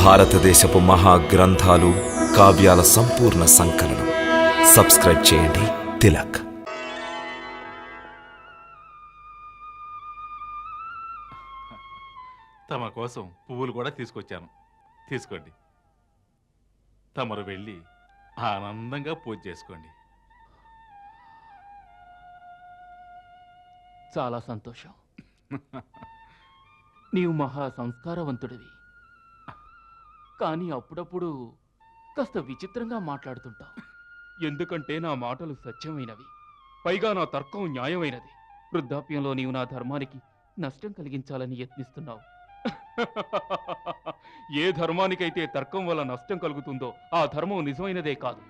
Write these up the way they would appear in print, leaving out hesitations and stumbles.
భారతదేశపు మహాగ్రంథాలు, కావ్యాల సంపూర్ణ సంకలనం. సబ్స్క్రైబ్ చేయండి. తిలక్. తమ కోసం పువ్వులు కూడా తీసుకొచ్చాను, తీసుకోండి. తమరు వెళ్ళి ఆనందంగా పూజ చేసుకోండి. చాలా సంతోషం. నీవు మహా సంస్కారవంతుడివి, కానీ అప్పుడప్పుడు కాస్త విచిత్రంగా మాట్లాడుతుంటావు. ఎందుకంటే నా మాటలు సత్యమైనవి, పైగా నా తర్కం న్యాయమైనది. వృద్ధాప్యంలో నీవు నా ధర్మానికి నష్టం కలిగించాలని యత్నిస్తున్నావు. ఏ ధర్మానికైతే తర్కం వల్ల నష్టం కలుగుతుందో ఆ ధర్మం నిజమైనదే కాదు.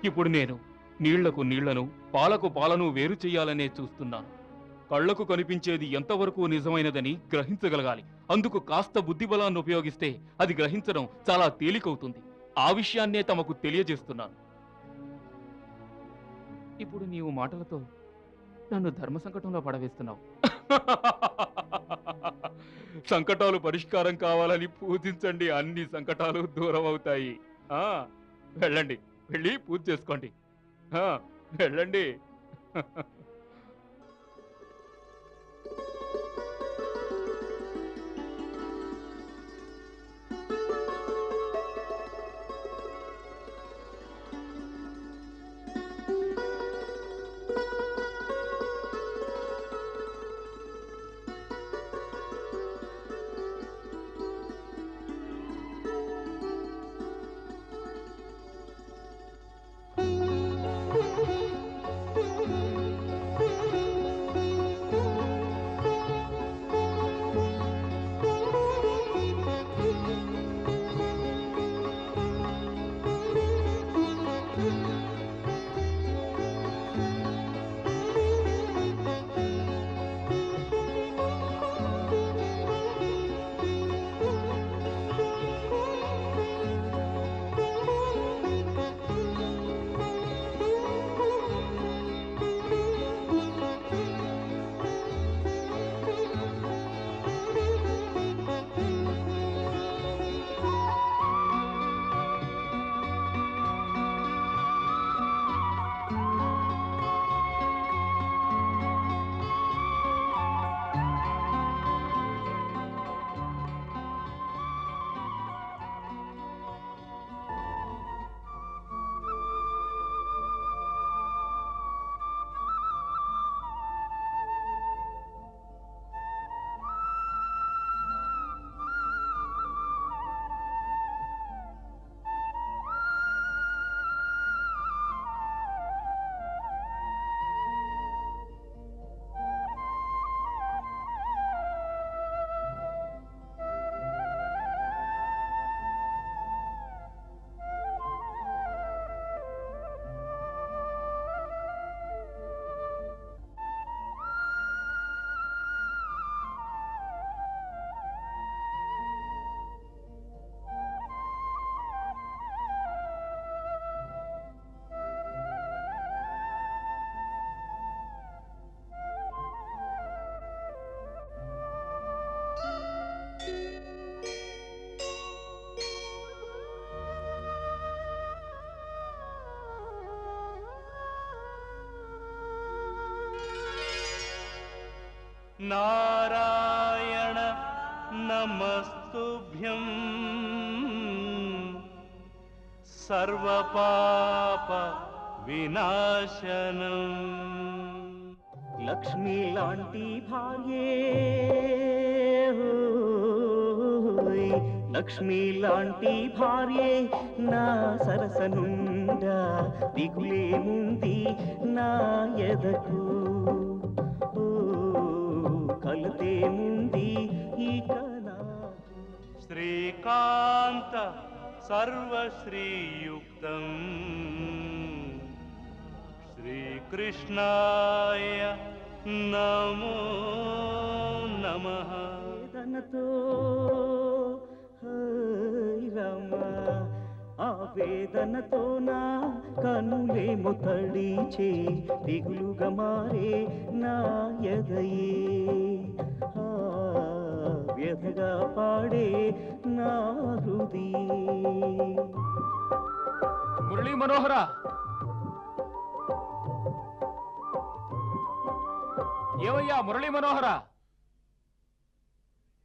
ఇప్పుడు నేను నీళ్లకు నీళ్లను, పాలకు పాలను వేరు చెయ్యాలనే చూస్తున్నాను. కళ్లకు కనిపించేది ఎంతవరకు నిజమైనదని గ్రహించగలగాలి. అందుకు కాస్త బుద్ధిబలాన్ని ఉపయోగిస్తే అది గ్రహించడం చాలా తేలికవుతుంది. ఆ విషయాన్నే తమకు తెలియజేస్తున్నాను. ఇప్పుడు నీవు మాటలతో నన్ను ధర్మ సంకటంలో పడవేస్తున్నావు. సంకటాలు పరిష్కారం కావాలని పూజించండి, అన్ని సంకటాలు దూరం అవుతాయి. వెళ్ళండి, వెళ్ళి పూజ చేసుకోండి. వెళ్ళండి. నారాయణ నమస్తుభ్యం సర్వపాప వినాశనం. లక్ష్మీ లాంటి భార్యే, లక్ష్మీ లాంటి భార్యే నా సరసనుండా, దిగులేముంది నా ఎదకు, కలతేముంది ఇక నాకు. శ్రీకాంత సర్వశ్రీయుక్తం శ్రీకృష్ణాయ నమో నమః. వేదనతో రామ, ఆ వేదనతో నా కనులేమో తడిచే, దిగులుగా మారే నా ఎదయే. వ్యధగా పాడే నా హృది. మురళీ మనోహర, ఏమయ్యా మురళీ మనోహర,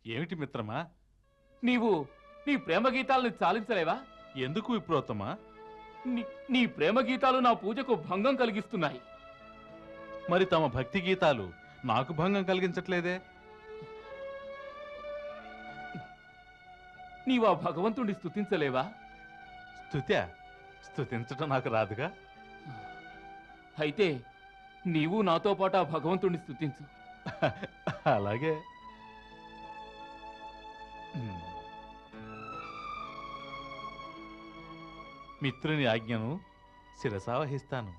ఏమిటి మిత్రమా? నీవు నీ ప్రేమ గీతాలను చాలించలేవా? ఎందుకు విప్రోత్తమా? నీ ప్రేమ గీతాలు నా పూజకు భంగం కలిగిస్తున్నాయి. మరి తమ భక్తి గీతాలు నాకు భంగం కలిగించట్లేదే? నీవా భగవంతుణ్ణి స్తుతించలేవా? స్తుతించటం నాకు రాదుగా. అయితే నీవు నాతో పాటు ఆ భగవంతుణ్ణి స్తుతించు. అలాగే. మిత్రుని ఆజ్ఞను శిరసావహిస్తాను.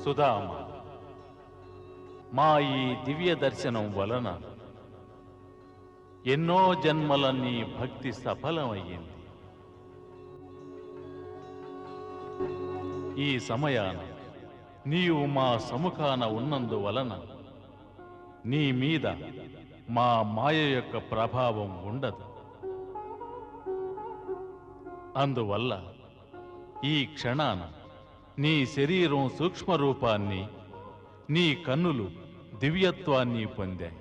సుధామ, మా ఈ దివ్య దర్శనం వలన ఎన్నో జన్మల నీ భక్తి సఫలమయ్యింది. ఈ సమయాన నీవు మా సముఖాన ఉన్నందువలన నీ మీద మా మాయ యొక్క ప్రభావం ఉండదు. అందువల్ల ఈ క్షణాన నీ శరీరం సూక్ష్మ రూపాన్ని, నీ కన్నులు దివ్యత్వాన్ని పొందాయి.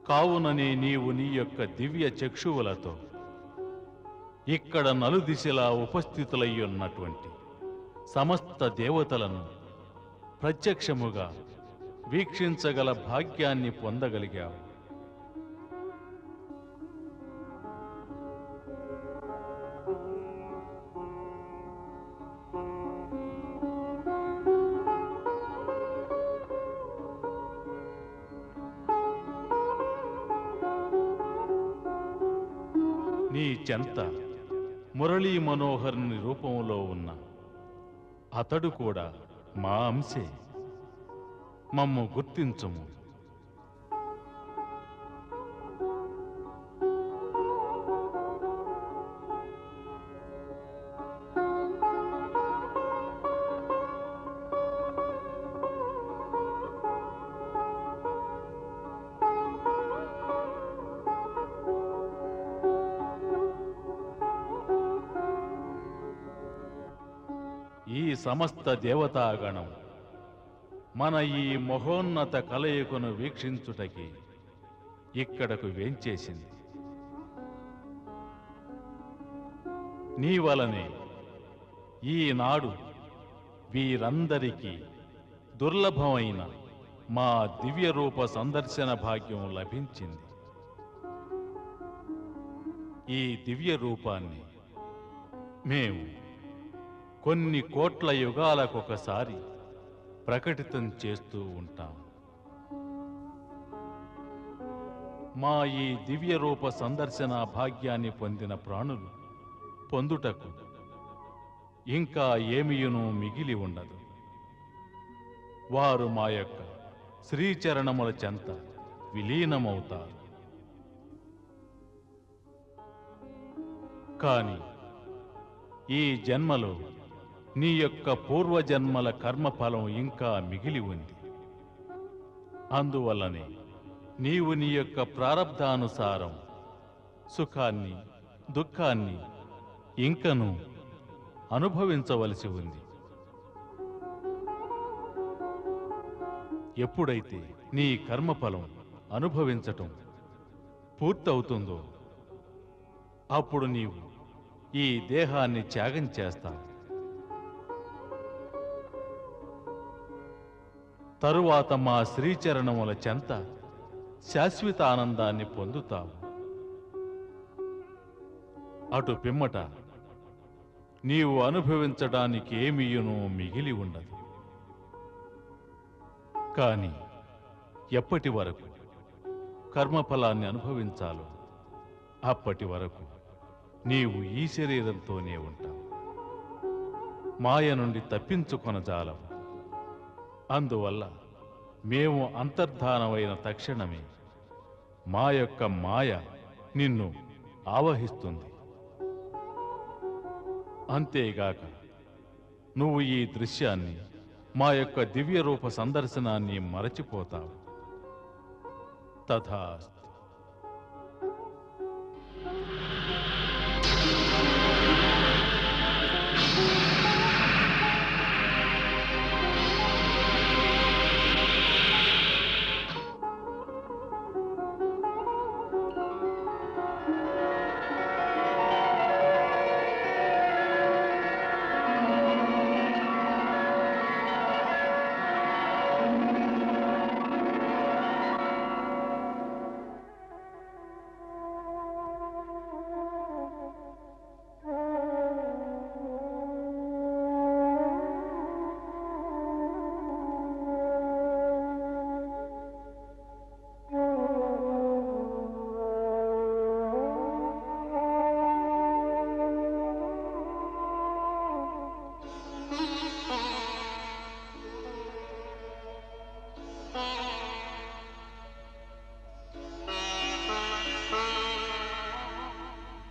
కావుననే నీవు నీ యొక్క దివ్య చక్షువులతో ఇక్కడ నలుదిశలా ఉపస్థితులయ్యున్నటువంటి సమస్త దేవతలను ప్రత్యక్షముగా వీక్షించగల భాగ్యాన్ని పొందగలిగావు. నీ చెంత మురళీ మనోహరుని రూపంలో ఉన్న అతడు కూడా మా అంశే. మమ్ము గుర్తించుము. ఈ సమస్త దేవతాగణం మన ఈ మహోన్నత కలయికను వీక్షించుటకి ఇక్కడకు వేంచేసింది. నీ వలనే ఈనాడు వీరందరికీ దుర్లభమైన మా దివ్య రూప సందర్శన భాగ్యం లభించింది. ఈ దివ్య రూపాన్ని మేము కొన్ని కోట్ల యుగాలకొకసారి ప్రకటితం చేస్తూ ఉంటాం. మా ఈ దివ్య రూప సందర్శన భాగ్యాన్ని పొందిన ప్రాణులు పొందుటకు ఇంకా ఏమీయునూ మిగిలి ఉండదు. వారు మా యొక్క శ్రీచరణముల చెంత విలీనమవుతారు. కాని ఈ జన్మలో నీ యొక్క పూర్వజన్మల కర్మఫలం ఇంకా మిగిలి ఉంది. అందువల్లనే నీవు నీ యొక్క ప్రారబ్ధానుసారం సుఖాన్ని, దుఃఖాన్ని ఇంకను అనుభవించవలసి ఉంది. ఎప్పుడైతే నీ కర్మఫలం అనుభవించటం పూర్తవుతుందో అప్పుడు నీవు ఈ దేహాన్ని త్యాగం చేస్తావు. తరువాత మా శ్రీచరణముల చెంత శాశ్వత ఆనందాన్ని పొందుతావు. అటు పిమ్మట నీవు అనుభవించడానికి ఏమీయునూ మిగిలి ఉండదు. కాని ఎప్పటి వరకు కర్మఫలాన్ని అనుభవించాలో అప్పటి వరకు నీవు ఈ శరీరంతోనే ఉంటావు. మాయ నుండి తప్పించుకొనజాలవు. అందువల్ల మేము అంతర్ధానమైన తక్షణమే మా యొక్క మాయ నిన్ను ఆవహిస్తుంది. అంతేగాక నువ్వు ఈ దృశ్యాన్ని, మా యొక్క దివ్య రూప సందర్శనాన్ని మరచిపోతావు. తథాస్తు.